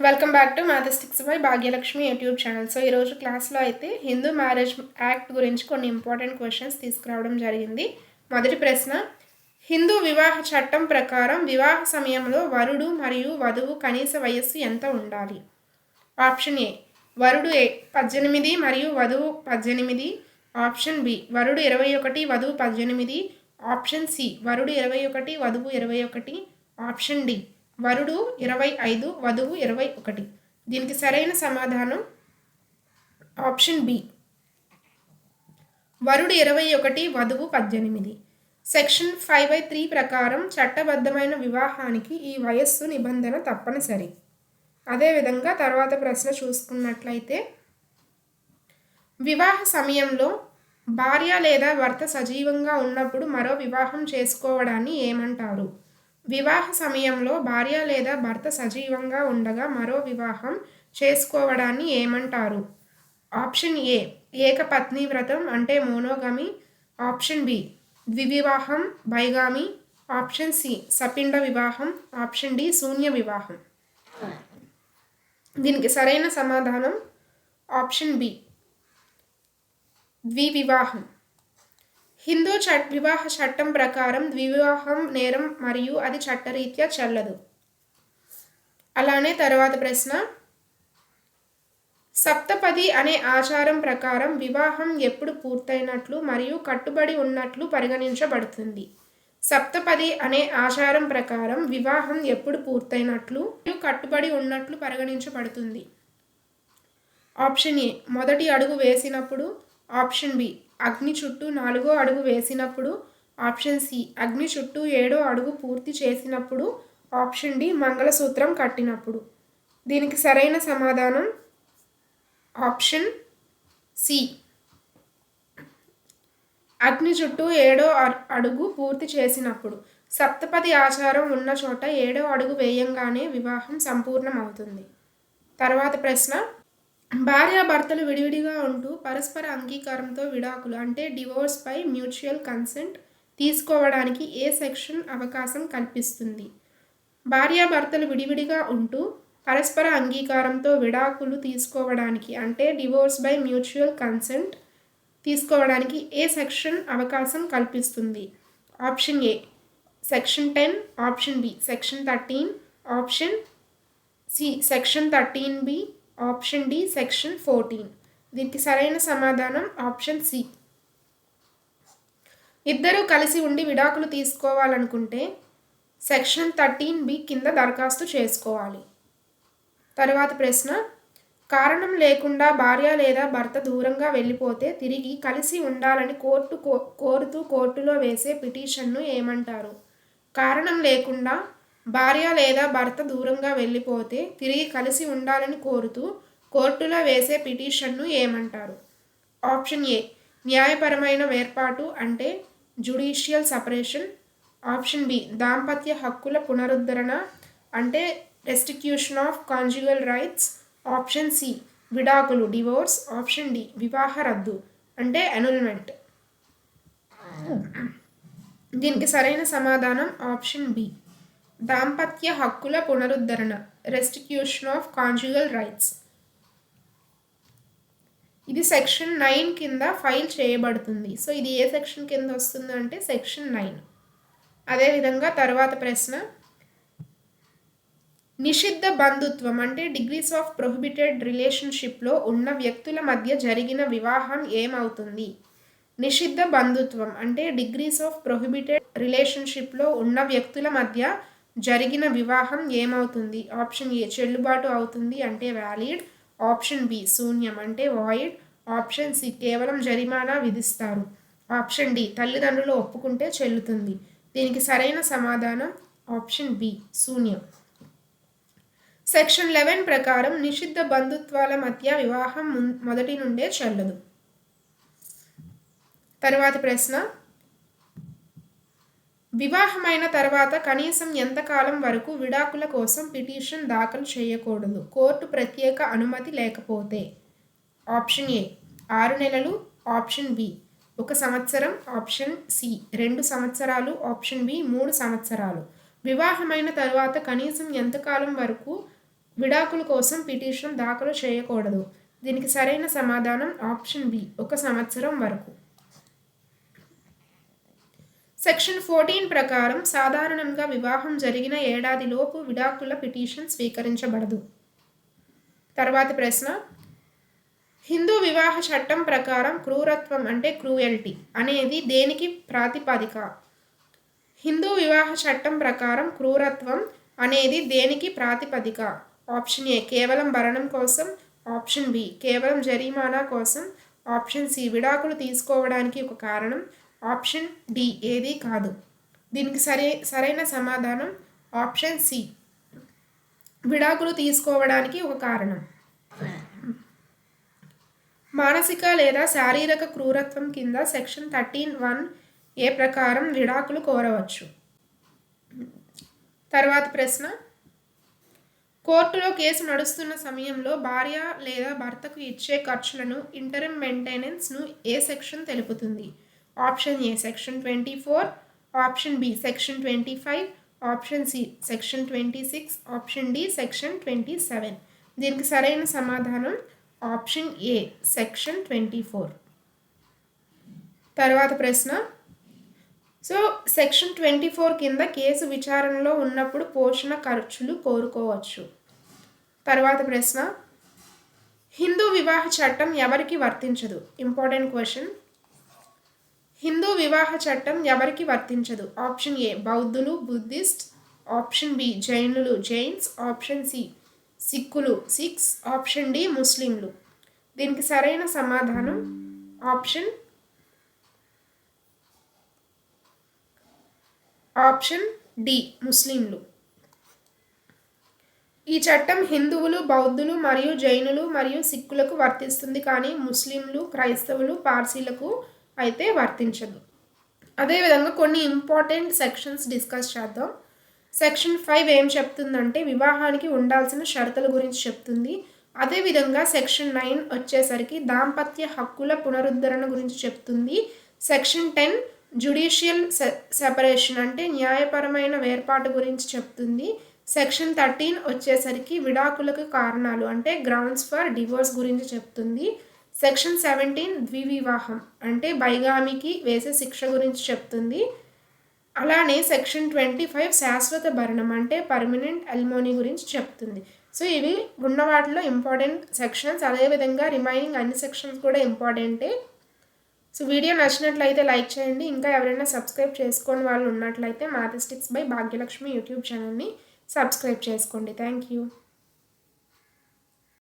Welcome back to mathematics by Bhagyalakshmi YouTube channel. So ఈరోజు క్లాస్లో అయితే హిందూ మ్యారేజ్ యాక్ట్ గురించి కొన్ని ఇంపార్టెంట్ క్వశ్చన్స్ తీసుకురావడం జరిగింది. మొదటి ప్రశ్న, హిందూ వివాహ చట్టం ప్రకారం వివాహ సమయంలో వరుడు మరియు వధువు కనీస వయస్సు ఎంత ఉండాలి? ఆప్షన్ ఏ వరుడు 18 మరియు వధువు 18. ఆప్షన్ బి వరుడు 21 వధువు 18. ఆప్షన్ సి వరుడు 21 వధువు 21. ఆప్షన్ డి వరుడు 25 వధువు 21. దీనికి సరైన సమాధానం ఆప్షన్ బి వరుడు 21 వధువు 18. సెక్షన్ 5/3 ప్రకారం చట్టబద్ధమైన వివాహానికి ఈ వయస్సు నిబంధన తప్పనిసరి. అదేవిధంగా తర్వాత ప్రశ్న చూసుకున్నట్లయితే, వివాహ సమయంలో భార్య లేదా భర్త సజీవంగా ఉన్నప్పుడు మరో వివాహం చేసుకోవడాన్ని ఏమంటారు? వివాహ సమయంలో భార్య లేదా భర్త సజీవంగా ఉండగా మరో వివాహం చేసుకోవడాన్ని ఏమంటారు? ఆప్షన్ ఏ ఏకపత్ని వ్రతం అంటే మోనోగమి. ఆప్షన్ బి ద్వివివాహం బైగామి. ఆప్షన్ సి సపిండ వివాహం. ఆప్షన్ డి శూన్య వివాహం. దీనికి సరైన సమాధానం ఆప్షన్ బి ద్వివివాహం. హిందూ వివాహ చట్టం ప్రకారం ద్వివివాహం నేరం మరియు అది చట్టరీత్యా చెల్లదు. అలానే తర్వాత ప్రశ్న, సప్తపది అనే ఆచారం ప్రకారం వివాహం ఎప్పుడు పూర్తయినట్లు మరియు కట్టుబడి ఉన్నట్లు పరిగణించబడుతుంది? సప్తపది అనే ఆచారం ప్రకారం వివాహం ఎప్పుడు పూర్తయినట్లు మరియు కట్టుబడి ఉన్నట్లు పరిగణించబడుతుంది? ఆప్షన్ ఏ మొదటి అడుగు వేసినప్పుడు. ఆప్షన్ బి అగ్ని చుట్టూ 4వ అడుగు వేసినప్పుడు. ఆప్షన్ సి అగ్ని చుట్టూ 7వ అడుగు పూర్తి చేసినప్పుడు. ఆప్షన్ డి మంగళసూత్రం కట్టినప్పుడు. దీనికి సరైన సమాధానం ఆప్షన్ సి అగ్ని చుట్టూ 7వ అడుగు పూర్తి చేసినప్పుడు. సప్తపది ఆచారం ఉన్న చోట 7వ అడుగు వేయంగానే వివాహం సంపూర్ణం అవుతుంది. తర్వాత ప్రశ్న, భార్యాభర్తలు విడివిడిగా ఉంటూ పరస్పర అంగీకారంతో విడాకులు అంటే డివోర్స్ బై మ్యూచువల్ కన్సెంట్ తీసుకోవడానికి ఏ సెక్షన్ అవకాశం కల్పిస్తుంది? భార్యాభర్తలు విడివిడిగా ఉంటూ పరస్పర అంగీకారంతో విడాకులు తీసుకోవడానికి అంటే డివోర్స్ బై మ్యూచువల్ కన్సెంట్ తీసుకోవడానికి ఏ సెక్షన్ అవకాశం కల్పిస్తుంది? Option A section 10. Option B section 13. Option C section 13B. Option D section 14. దీనికి సరైన సమాధానం ఆప్షన్ సి. ఇద్దరూ కలిసి ఉండి విడాకులు తీసుకోవాలనుకుంటే సెక్షన్ 13B కింద దరఖాస్తు చేసుకోవాలి. తర్వాత ప్రశ్న, కారణం లేకుండా భార్య లేదా భర్త దూరంగా వెళ్ళిపోతే తిరిగి కలిసి ఉండాలని కోరుతూ కోర్టులో వేసే పిటిషన్ను ఏమంటారు? కారణం లేకుండా భార్య లేదా భర్త దూరంగా వెళ్ళిపోతే తిరిగి కలిసి ఉండాలని కోరుతూ కోర్టులో వేసే పిటిషన్ను ఏమంటారు? ఆప్షన్ ఏ న్యాయపరమైన వేర్పాటు అంటే జ్యుడిషియల్ సపరేషన్. ఆప్షన్ బి దాంపత్య హక్కుల పునరుద్ధరణ అంటే restitution of conjugal rights. Option C విడాకులు డివోర్స్. ఆప్షన్ డి వివాహ రద్దు అంటే అన్నుల్మెంట్. దీనికి సరైన సమాధానం ఆప్షన్ బి దాంపత్య హక్కుల పునరుద్ధరణ రెస్టిట్యూషన్ ఆఫ్ కాంజుగల్ రైట్స్. ఇది సెక్షన్ 9 కింద ఫైల్ చేయబడుతుంది. సో ఇది ఏ సెక్షన్ కింద వస్తుంది అంటే సెక్షన్ 9. అదేవిధంగా తర్వాత ప్రశ్న, నిషిద్ధ బంధుత్వం అంటే డిగ్రీస్ ఆఫ్ ప్రొహిబిటెడ్ రిలేషన్షిప్లో ఉన్న వ్యక్తుల మధ్య జరిగిన వివాహం ఏమవుతుంది? నిషిద్ధ బంధుత్వం అంటే డిగ్రీస్ ఆఫ్ ప్రొహిబిటెడ్ రిలేషన్షిప్లో ఉన్న వ్యక్తుల మధ్య జరిగిన వివాహం ఏమవుతుంది? ఆప్షన్ ఏ చెల్లుబాటు అవుతుంది అంటే వ్యాలిడ్. ఆప్షన్ బి శూన్యం అంటే వాయిడ్. ఆప్షన్ సి కేవలం జరిమానా విధిస్తారు. ఆప్షన్ డి తల్లిదండ్రులు ఒప్పుకుంటే చెల్లుతుంది. దీనికి సరైన సమాధానం ఆప్షన్ బి శూన్యం. సెక్షన్ 11 ప్రకారం నిషిద్ధ బంధుత్వాల మధ్య వివాహం మొదటి నుండే చెల్లదు. తరువాత ప్రశ్న, వివాహమైన తర్వాత కనీసం ఎంతకాలం వరకు విడాకుల కోసం పిటిషన్ దాఖలు చేయకూడదు కోర్టు ప్రత్యేక అనుమతి లేకపోతే? ఆప్షన్ ఏ 6 నెలలు. ఆప్షన్ బి 1 సంవత్సరం. ఆప్షన్ సి 2 సంవత్సరాలు. ఆప్షన్ బి 3 సంవత్సరాలు. వివాహమైన తర్వాత కనీసం ఎంతకాలం వరకు విడాకుల కోసం పిటిషన్ దాఖలు చేయకూడదు. దీనికి సరైన సమాధానం ఆప్షన్ బి, 1 సంవత్సరం వరకు. సెక్షన్ 14 ప్రకారం సాధారణంగా వివాహం జరిగిన ఏడాదిలోపు విడాకుల పిటిషన్ స్వీకరించబడదు. తర్వాతి ప్రశ్న, హిందూ వివాహ చట్టం ప్రకారం క్రూరత్వం అంటే క్రూయల్టీ అనేది దేనికి ప్రాతిపదిక? హిందూ వివాహ చట్టం ప్రకారం క్రూరత్వం అనేది దేనికి ప్రాతిపదిక? ఆప్షన్ ఏ కేవలం భరణం కోసం, ఆప్షన్ బి కేవలం జరిమానా కోసం, ఆప్షన్ సి విడాకులు తీసుకోవడానికి ఒక కారణం, ఆప్షన్ డి ఏది కాదు. దీనికి సరైన సమాధానం ఆప్షన్ సి విడాకులు తీసుకోవడానికి ఒక కారణం. మానసిక లేదా శారీరక క్రూరత్వం కింద సెక్షన్ 13(1) ప్రకారం విడాకులు కోరవచ్చు. తర్వాత ప్రశ్న, కోర్టులో కేసు నడుస్తున్న సమయంలో భార్య లేదా భర్తకు ఇచ్చే ఖర్చులను ఇంటరిమ్ మెయింటెనెన్స్ను ఏ సెక్షన్ తెలుపుతుంది? Option A section 24, option B section 25, option C section 26, option D section 27. దీనికి సరైన సమాధానం ఆప్షన్ ఏ సెక్షన్ 24. తర్వాత ప్రశ్న, సెక్షన్ 24 కింద కేసు విచారణలో ఉన్నప్పుడు పోషణ ఖర్చులు కోరుకోవచ్చు. తర్వాత ప్రశ్న, హిందూ వివాహ చట్టం ఎవరికి వర్తించదు? Important question. హిందూ వివాహ చట్టం ఎవరికి వర్తించదు? ఆప్షన్ ఏ బౌద్ధులు బుద్ధిస్ట్, ఆప్షన్ బి జైనులు జైన్స్, ఆప్షన్ సి సిక్కులు సిక్స్, ఆప్షన్ డి ముస్లింలు. దీనికి సరైన సమాధానం ఆప్షన్ డి ముస్లింలు. ఈ చట్టం హిందువులు, బౌద్ధులు మరియు జైనులు మరియు సిక్కులకు వర్తిస్తుంది, కానీ ముస్లింలు, క్రైస్తవులు, పార్సీలకు అయితే వర్తించదు. అదేవిధంగా కొన్ని ఇంపార్టెంట్ సెక్షన్స్ డిస్కస్ చేద్దాం. సెక్షన్ 5 ఏం చెప్తుందంటే వివాహానికి ఉండాల్సిన షరతుల గురించి చెప్తుంది. అదేవిధంగా సెక్షన్ 9 వచ్చేసరికి దాంపత్య హక్కుల పునరుద్ధరణ గురించి చెప్తుంది. సెక్షన్ 10 జ్యుడిషియల్ సెపరేషన్ అంటే న్యాయపరమైన వేర్పాటు గురించి చెప్తుంది. సెక్షన్ 13 వచ్చేసరికి విడాకులకు కారణాలు అంటే గ్రౌండ్స్ ఫర్ డివోర్స్ గురించి చెప్తుంది. సెక్షన్ 17 ద్వివివాహం అంటే బైగామికి వేసే శిక్ష గురించి చెప్తుంది. అలానే సెక్షన్ 25 శాశ్వత భరణం అంటే పర్మనెంట్ అలిమోనీ గురించి చెప్తుంది. ఇవి ఉన్న వాటిలో ఇంపార్టెంట్ సెక్షన్స్. అదేవిధంగా రిమైనింగ్ అన్ని సెక్షన్స్ కూడా ఇంపార్టెంటే. వీడియో నచ్చినట్లయితే లైక్ చేయండి. ఇంకా ఎవరైనా సబ్స్క్రైబ్ చేసుకోని వాళ్ళు ఉన్నట్లయితే మ్యాథమెటిక్స్ బై భాగ్యలక్ష్మి యూట్యూబ్ ఛానల్ని సబ్స్క్రైబ్ చేసుకోండి. Thank you.